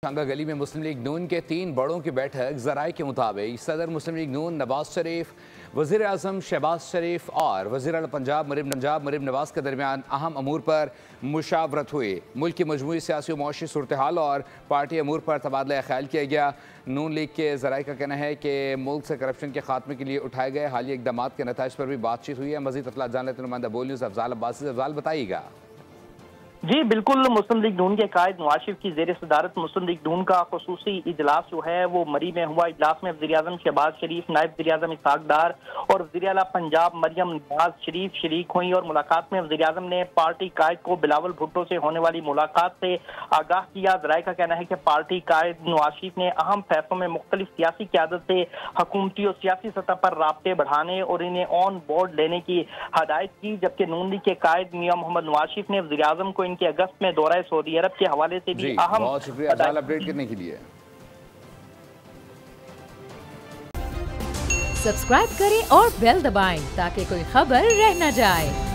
शांगा गली में मुस्लिम लीग नून के 3 बड़ों की बैठक ज़राए के मुताबिक सदर मुस्लिम लीग नून नवाज शरीफ, वज़ीर आज़म शहबाज शरीफ और वज़ीर आला पंजाब मरीम नवाज के दरमियान अहम अमूर पर मुशावरत हुई। मुल्क की मजमूई सियासी और मौशी सूरत हाल और पार्टी अमूर पर तबादला ख्याल किया गया। नून लीग के ज़राए का कहना है कि मुल्क से करप्शन के खात्मे के लिए उठाए गए हालिया इकदाम के नताइज पर भी बातचीत हुई है। मज़ीद तफसीलात जान लेते नुमाइंदा बोल न्यूज़ अफजाल अब्बासी से। अफजाल बताइएगा। जी बिल्कुल, मुस्लिम लीग नून के कायद नवाज शरीफ की जेर सदारत मुस्लिम लीग नून का खुसूसी इजलास जो है वो मरी में हुआ। इजलास में वज़ीर आज़म शहबाज शरीफ, नायब वज़ीर आज़म इसहाक डार और वज़ीर आला पंजाब मरियम नवाज शरीफ शरीक हुई और मुलाकात में वज़ीर आज़म ने पार्टी कायद को बिलावल भुट्टो से होने वाली मुलाकात से आगाह किया। ज़राए का कहना है कि पार्टी कायद नवाज शरीफ ने अहम फैसलों में मुख्तलिफ सियासी क़यादत से हुकूमती और सियासी सतह पर राब्ते बढ़ाने और इन्हें ऑन बोर्ड लेने की हदायत की। जबकि नून लीग के कायद मियां मोहम्मद नवाज शरीफ ने वज़ीर आज़म को इनके अगस्त में दौरा सऊदी अरब के हवाले से भी अहम। बहुत शुक्रिया अपडेट करने के लिए। सब्सक्राइब करें और बेल दबाएं ताकि कोई खबर रह न जाए।